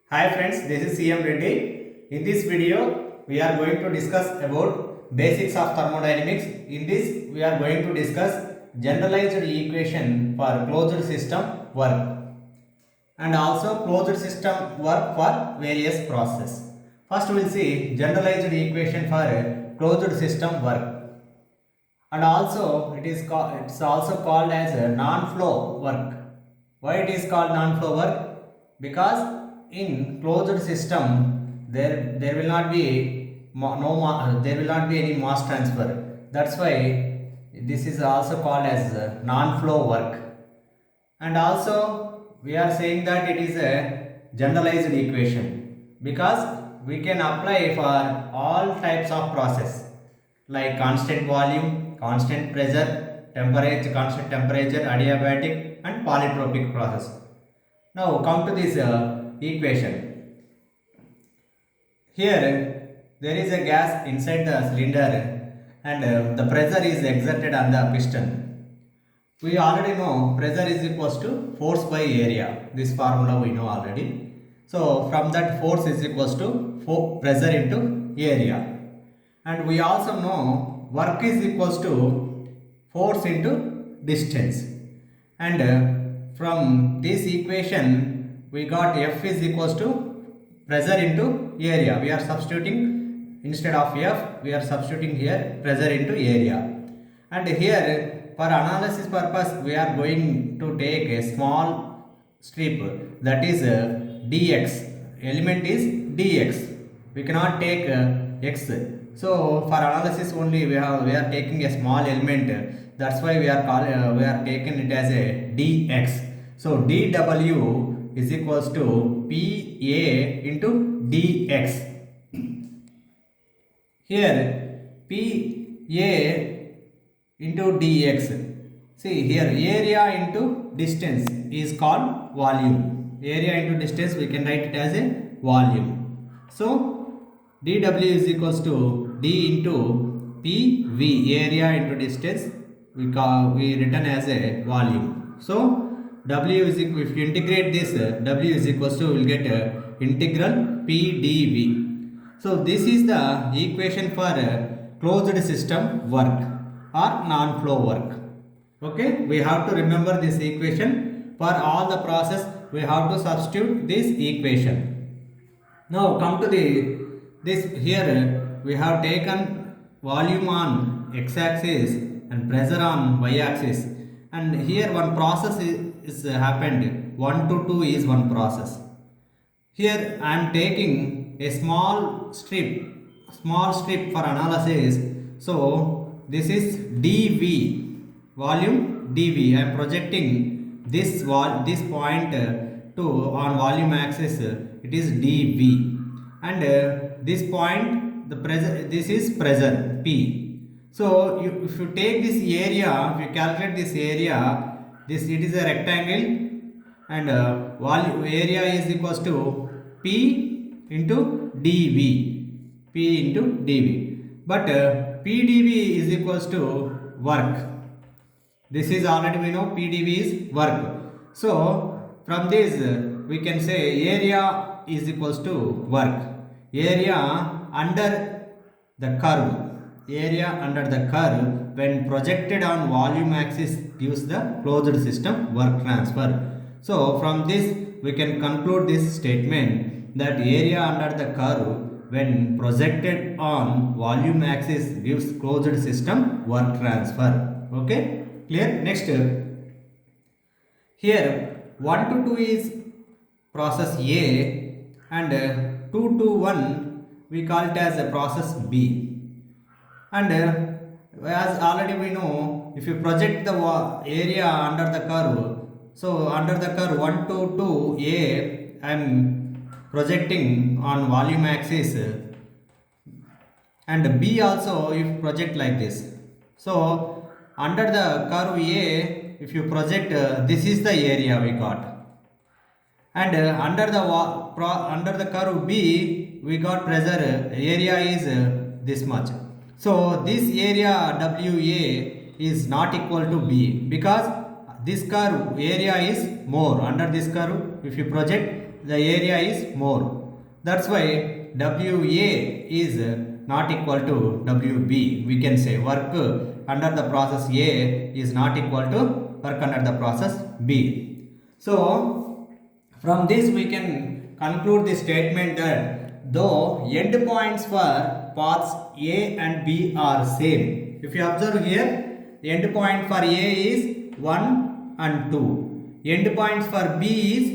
Hi friends, this is CM Reddy. In this video, we are going to discuss about basics of thermodynamics. In this, we are going to discuss generalized equation for closed system work and also closed system work for various processes. First, we will see generalized equation for closed system work, and also it's also called as a non-flow work. Why it is called non-flow work? Because in closed system there will not be there will not be any mass transfer. That's why this is also called as non-flow work. And also we are saying that it is a generalized equation because we can apply for all types of process like constant volume, constant pressure, temperature, constant temperature, adiabatic and polytropic process. Now come to this equation. Here there is a gas inside the cylinder and the pressure is exerted on the piston. We already know pressure is equals to force by area. This formula we know already. So from that force is equals to pressure into area. And we also know work is equals to force into distance. And from this equation we got F is equals to pressure into area. We are substituting instead of F, we are substituting here pressure into area. And here for analysis purpose we are going to take a small strip, that is dx. Element is dx. We cannot take x. So for analysis only we are taking a small element. That's why we are taking it as a dx. So dw is equals to pa into dx. Here pa into dx. See here, area into distance is called volume. Area into distance we can write it as a volume. So dw is equals to d into pv, area into distance we written as a volume. So w is equal, if you integrate this, w is equals to, we will get integral p dv. So this is the equation for closed system work or non-flow work. Okay, we have to remember this equation. For all the process we have to substitute this equation. Now come to this here we have taken volume on x-axis and pressure on y-axis, and here one process is happened. 1 to 2 is one process. Here I am taking a small strip for analysis. So this is dv, volume dv. I am projecting this point to on volume axis. It is dv, and this point the pressure. This is pressure p. So if you take this area, if you calculate this area, it is a rectangle, and volume area is equals to p into dv, p into dv. But pdv is equals to work. This is already we know pdv is work. So from this we can say area is equals to work. Area under the curve. Area under the curve when projected on volume axis gives the closed system work transfer. So from this we can conclude this statement that area under the curve when projected on volume axis gives closed system work transfer. Okay, clear? Next, here 1 to 2 is process A, and 2 to 1 we call it as a process B. And as already we know, if you project the area under the curve, so under the curve 1 to 2 A I am projecting on volume axis, and B also if project like this. So under the curve A, if you project this is the area we got, and under the curve B we got pressure. Area is this much. So this area WA is not equal to B because this curve area is more. Under this curve if you project the area is more. That's why WA is not equal to WB. We can say work under the process A is not equal to work under the process B. So from this we can conclude the statement that though endpoints for paths A and B are same. If you observe here, endpoint for A is 1 and 2. Endpoints for B is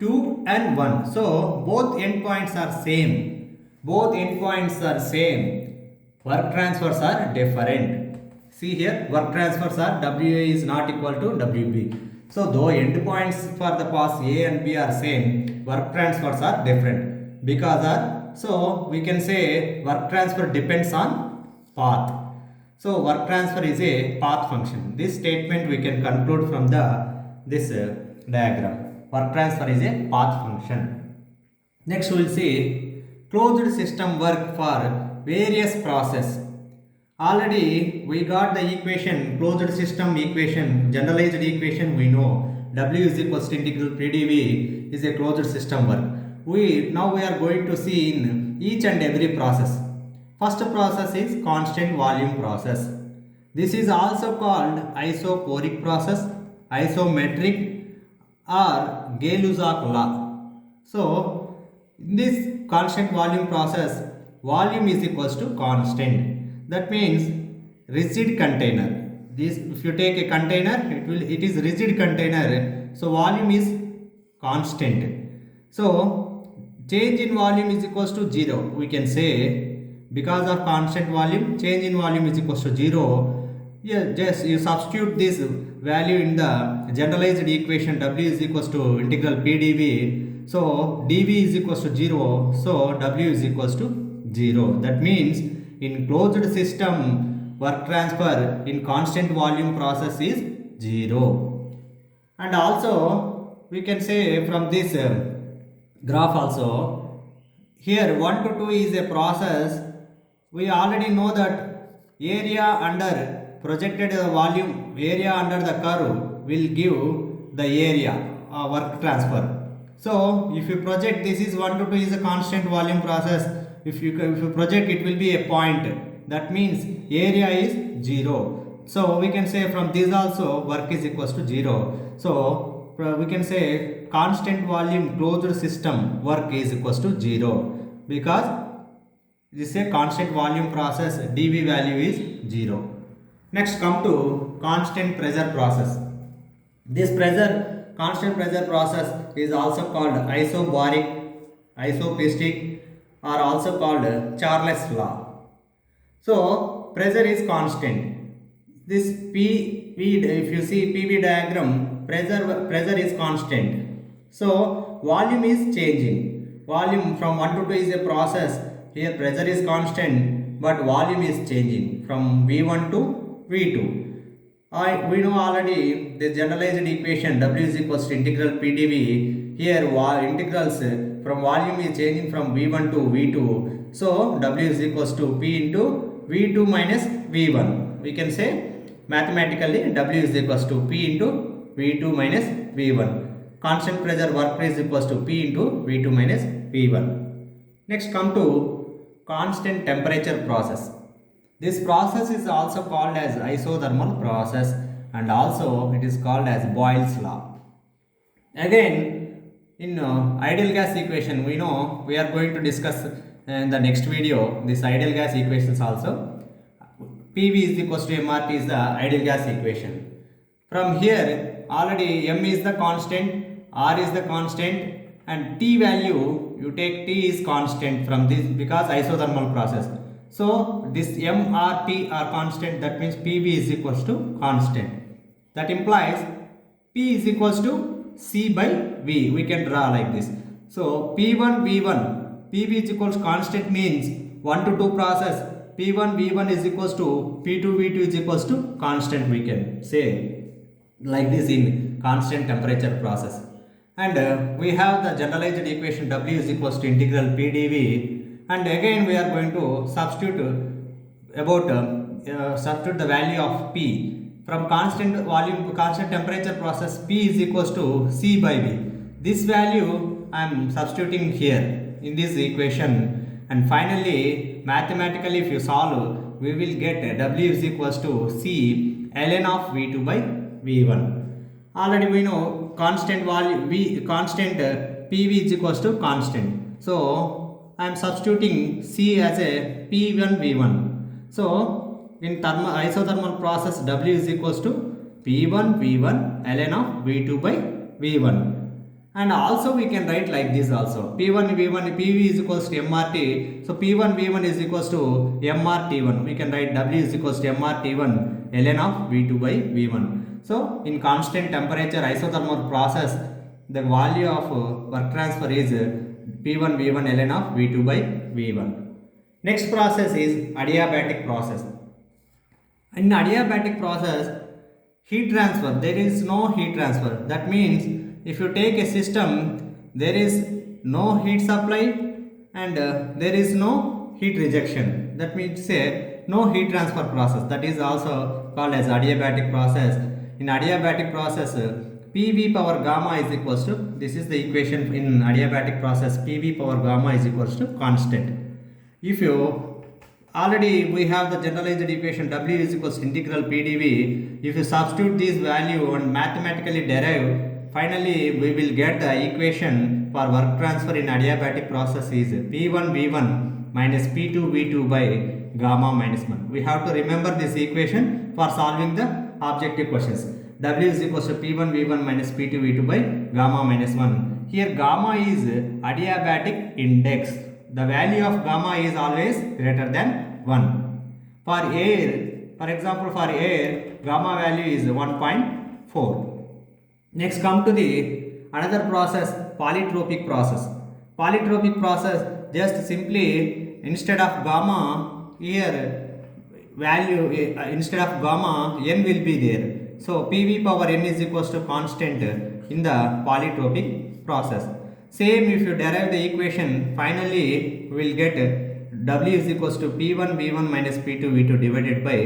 2 and 1. So both endpoints are same. Both endpoints are same. Work transfers are different. See here, work transfers are WA is not equal to WB. So though endpoints for the paths A and B are same, work transfers are different. So we can say work transfer depends on path. So work transfer is a path function. This statement we can conclude from this diagram. Work transfer is a path function. Next we will see closed system work for various process. Already we got the equation, closed system equation, generalized equation we know. W is equals to integral PdV is a closed system work. Now we are going to see in each and every process. First process is constant volume process. This is also called isochoric process, isometric or Gay-Lussac law. So in this constant volume process, volume is equals to constant. That means rigid container. This, if you take a container, it is rigid container. So volume is constant. So change in volume is equals to 0. We can say because of constant volume, change in volume is equals to 0. Yeah, just you substitute this value in the generalized equation. W is equals to integral PdV. So dV is equals to 0. So W is equals to 0. That means in closed system, work transfer in constant volume process is 0. And also we can say from this graph also, here 1 to 2 is a process. We already know that area under projected volume, area under the curve will give the area work transfer. So if you project, this is 1 to 2 is a constant volume process. If you project, it will be a point. That means area is 0. So we can say from this also work is equals to 0. So we can say constant volume closed system work is equals to 0 because this is a constant volume process, dV value is 0. Next come to constant pressure process. This constant pressure process is also called isobaric, isopistic or also called Charles law. So pressure is constant. This if you see PV diagram, pressure is constant. So volume is changing. Volume from 1 to 2 is a process. Here pressure is constant but volume is changing from V1 to V2. We know already the generalized equation W is equals to integral PdV. Here integrals from volume is changing from V1 to V2. So W is equals to P into V2 minus V1. We can say mathematically W is equals to P into V2 minus V1. Constant pressure work is equals to P into V2 minus V1. Next come to constant temperature process. This process is also called as isothermal process and also it is called as Boyle's law. Again in ideal gas equation, we know we are going to discuss in the next video this ideal gas equations also. PV is equals to MRT is the ideal gas equation. From here already M is the constant, R is the constant and T value you take T is constant from this because isothermal process. So this M, R, T are constant, that means PV is equals to constant. That implies P is equals to C by V. We can draw like this. So P1 V1, PV is equals constant means 1 to 2 process. P1 V1 is equals to P2 V2 is equals to constant, we can say like this in constant temperature process. And we have the generalized equation W is equals to integral PdV, and again we are going to substitute substitute the value of P from constant volume to constant temperature process. P is equals to C by V. This value I am substituting here in this equation, and finally mathematically if you solve, we will get W is equals to C ln of V2 by V1. Already we know constant value PV is equals to constant. So I am substituting C as a P1 V1. So in isothermal process, W is equals to P1 V1 ln of V2 by V1. And also we can write like this also. P1 V1 PV is equals to MRT. So P1 V1 is equals to MRT1. We can write W is equals to MRT1 ln of V2 by V1. So in constant temperature isothermal process, the value of work transfer is P1 V1 ln of V2 by V1. Next process is adiabatic process. In adiabatic process, heat transfer, there is no heat transfer. That means if you take a system, there is no heat supply and there is no heat rejection. That means say no heat transfer process. That is also called as adiabatic process. In adiabatic process, PV power gamma is equals to, this is the equation in adiabatic process, PV power gamma is equals to constant. If you already we have the generalized equation W is equals to integral PdV. If you substitute this value and mathematically derive, finally we will get the equation for work transfer in adiabatic process is P1 V1 minus P2 V2 by gamma minus 1. We have to remember this equation for solving the objective questions. W is equals to P1 V1 minus P2 V2 by gamma minus 1. Here gamma is adiabatic index. The value of gamma is always greater than 1. For air, for example, for air, gamma value is 1.4. Next come to the another process, polytropic process. Polytropic process, just simply instead of gamma, here value instead of gamma n will be there. So PV power n is equals to constant in the polytropic process. Same if you derive the equation, finally we will get W is equals to P1 V1 minus P2 V2 divided by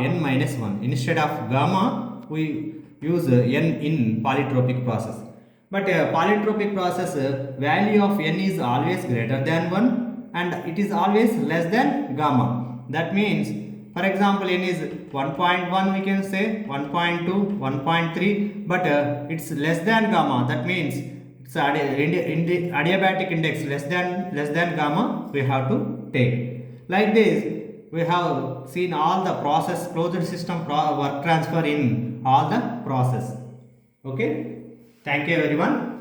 n minus 1. Instead of gamma, we use n in polytropic process. But polytropic process, value of n is always greater than 1 and it is always less than gamma. That means, for example, n is 1.1, we can say 1.2, 1.3, but it's less than gamma. That means it's adiabatic index less than gamma we have to take. Like this, we have seen all the process, closed system work transfer in all the process. Okay, thank you everyone.